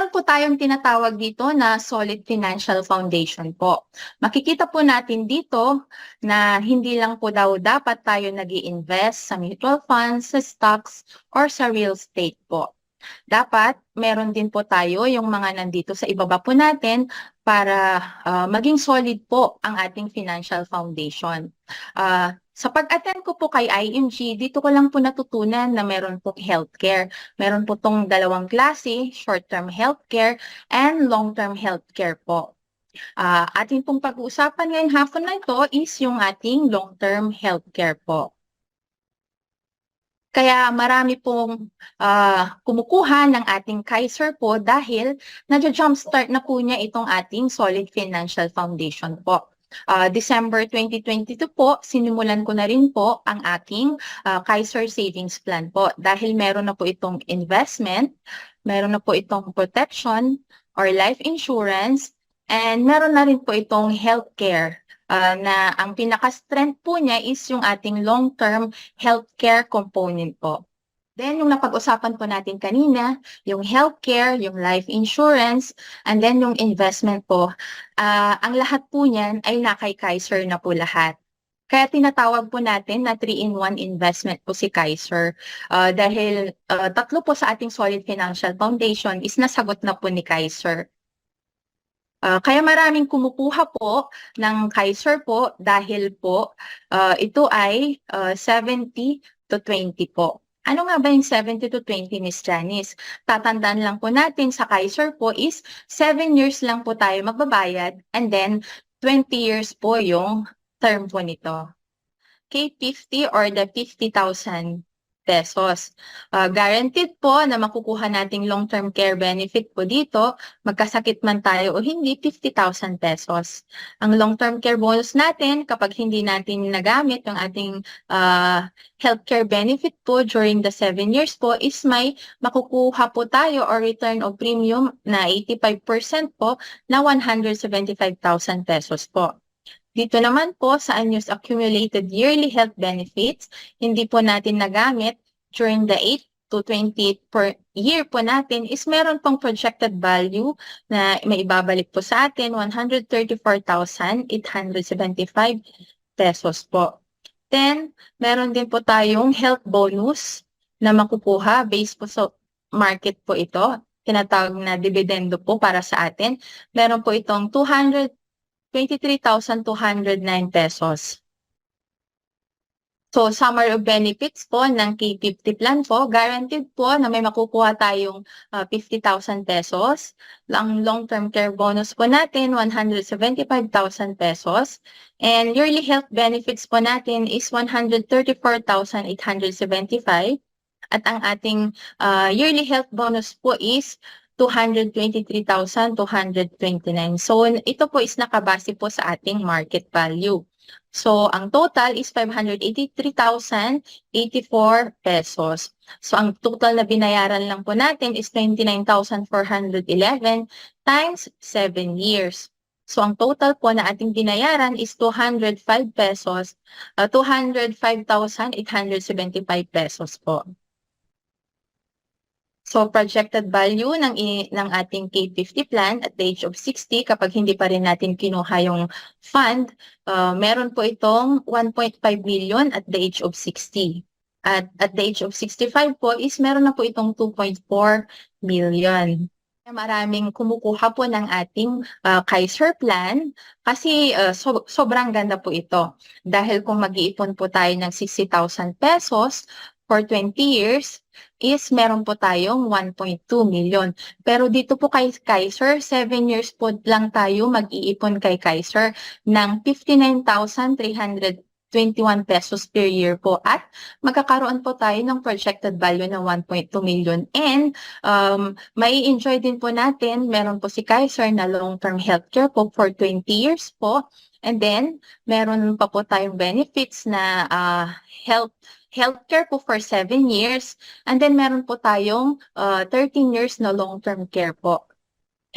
Meron po tayong tinatawag dito na solid financial foundation po. Makikita po natin dito na hindi lang po daw dapat tayo nag-i-invest sa mutual funds, sa stocks, or sa real estate po. Dapat meron din po tayo yung mga nandito sa ibaba po natin para maging solid po ang ating financial foundation. Sa pag-attend ko po kay IMG, dito ko lang po natutunan na meron po healthcare. Meron po tong dalawang klase, short-term healthcare and long-term healthcare po. Ating pong pag-uusapan ngayong hapon na ito is yung ating long-term healthcare po. Kaya marami pong kumukuha ng ating Kaiser po dahil na-jumpstart na po niya itong ating solid financial foundation po. December 2022 po, sinimulan ko na rin po ang aking Kaiser Savings Plan po dahil meron na po itong investment, meron na po itong protection or life insurance, and meron na rin po itong healthcare na ang pinaka-strength po niya is yung ating long-term healthcare component po. Then, yung napag-usapan po natin kanina, yung healthcare, yung life insurance, and then yung investment po, ang lahat po niyan ay nakay Kaiser na po lahat. Kaya tinatawag po natin na 3-in-1 investment po si Kaiser. Dahil tatlo po sa ating solid financial foundation is nasagot na po ni Kaiser. Kaya maraming kumukuha po ng Kaiser po dahil po ito ay 70 to 20 po. Ano nga ba yung 70 to 20, Miss Janice? Tatandaan lang po natin sa Kaiser po is 7 years lang po tayo magbabayad and then 20 years po yung term po nito. K50 or the 50,000 pesos. Guaranteed po na makukuha nating long-term care benefit po dito, magkasakit man tayo o hindi, 50,000 pesos. Ang long-term care bonus natin, kapag hindi natin nagamit yung ating healthcare benefit po during the 7 years po, is may makukuha po tayo or return of premium na 85% po na 175,000 pesos po. Dito naman po sa unused accumulated yearly health benefits, hindi po natin nagamit during the 8 to 20 per year po natin is meron pong projected value na may ibabalik po sa atin 134,875 pesos po. Then, meron din po tayong health bonus na makukuha based po sa market po ito. Tinatawag na dividendo po para sa atin. Meron po itong 23,209 pesos. So, summary of benefits po ng K50 plan po, guaranteed po na may makukuha tayong 50,000 pesos. Ang long-term care bonus po natin, 175,000 pesos. And yearly health benefits po natin is 134,875. At ang ating yearly health bonus po is 223,229. So, ito po is nakabase po sa ating market value. So, ang total is 583,084 pesos. So, ang total na binayaran lang po natin is 29,411 times 7 years. So, ang total po na ating binayaran is 205 pesos, 205,875 pesos po. So, projected value ng ating K50 plan at the age of 60, kapag hindi pa rin natin kinuha yung fund, meron po itong 1.5 million at the age of 60. At the age of 65 po is meron na po itong 2.4 million. Maraming kumukuha po ng ating Kaiser plan kasi sobrang ganda po ito. Dahil kung mag-iipon po tayo ng 60,000 pesos for 20 years, is meron po tayong 1.2 million. Pero dito po kay Kaiser, 7 years po lang tayo mag-iipon kay Kaiser ng 59,321 pesos per year po. At magkakaroon po tayo ng projected value ng 1.2 million. And may enjoy din po natin, meron po si Kaiser na long-term healthcare po for 20 years po. And then, meron pa po tayong benefits na healthcare po for 7 years. And then, meron po tayong 13 years na long-term care po.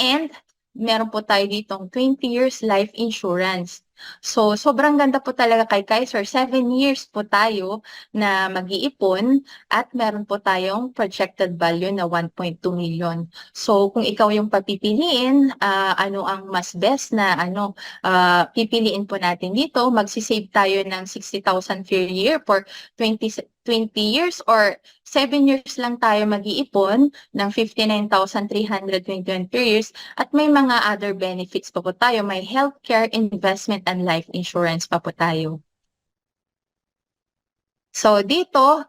And, meron po tayo ditong 20 years life insurance. So, sobrang ganda po talaga kay Kaiser. 7 years po tayo na mag-iipon at meron po tayong projected value na 1.2 million. So, kung ikaw yung papipiliin, ano ang mas best na pipiliin po natin dito, magsisave tayo ng 60,000 per year for 20 years or 7 years lang tayo mag-iipon ng 59,321 per years at may mga other benefits pa po tayo. May healthcare, investment, and life insurance pa po tayo. So dito,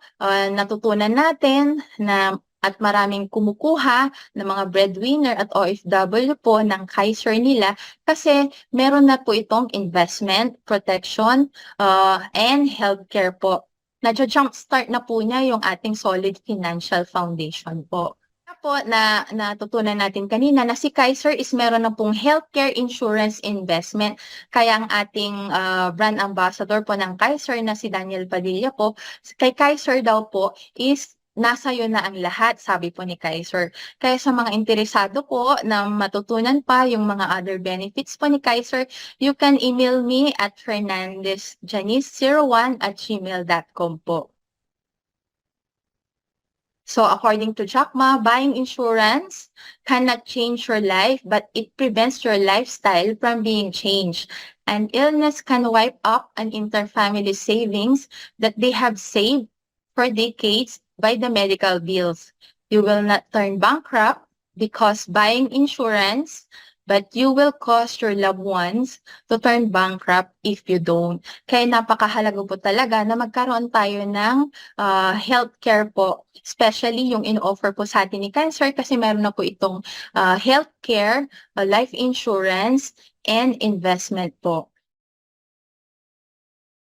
natutunan natin na at maraming kumukuha ng mga breadwinner at OFW po ng Kaiser nila kasi meron na po itong investment, protection, and healthcare po. Nadyo-jumpstart na po niya yung ating solid financial foundation po. Po na natutunan natin kanina na si Kaiser is meron na pong healthcare insurance investment. Kaya ang ating brand ambassador po ng Kaiser na si Daniel Padilla po, kay Kaiser daw po is nasa iyo na ang lahat, sabi po ni Kaiser. Kaya sa mga interesado po na matutunan pa yung mga other benefits po ni Kaiser, you can email me at fernandezjanice01@gmail.com po. So according to Jack Ma, buying insurance cannot change your life, but it prevents your lifestyle from being changed. An illness can wipe up an interfamily savings that they have saved for decades by the medical bills. You will not turn bankrupt because buying insurance, but you will cause your loved ones to turn bankrupt if you don't. Kaya napakahalaga po talaga na magkaroon tayo ng healthcare po, especially yung in-offer po sa atin ni Cancer kasi meron na po itong healthcare, life insurance, and investment po.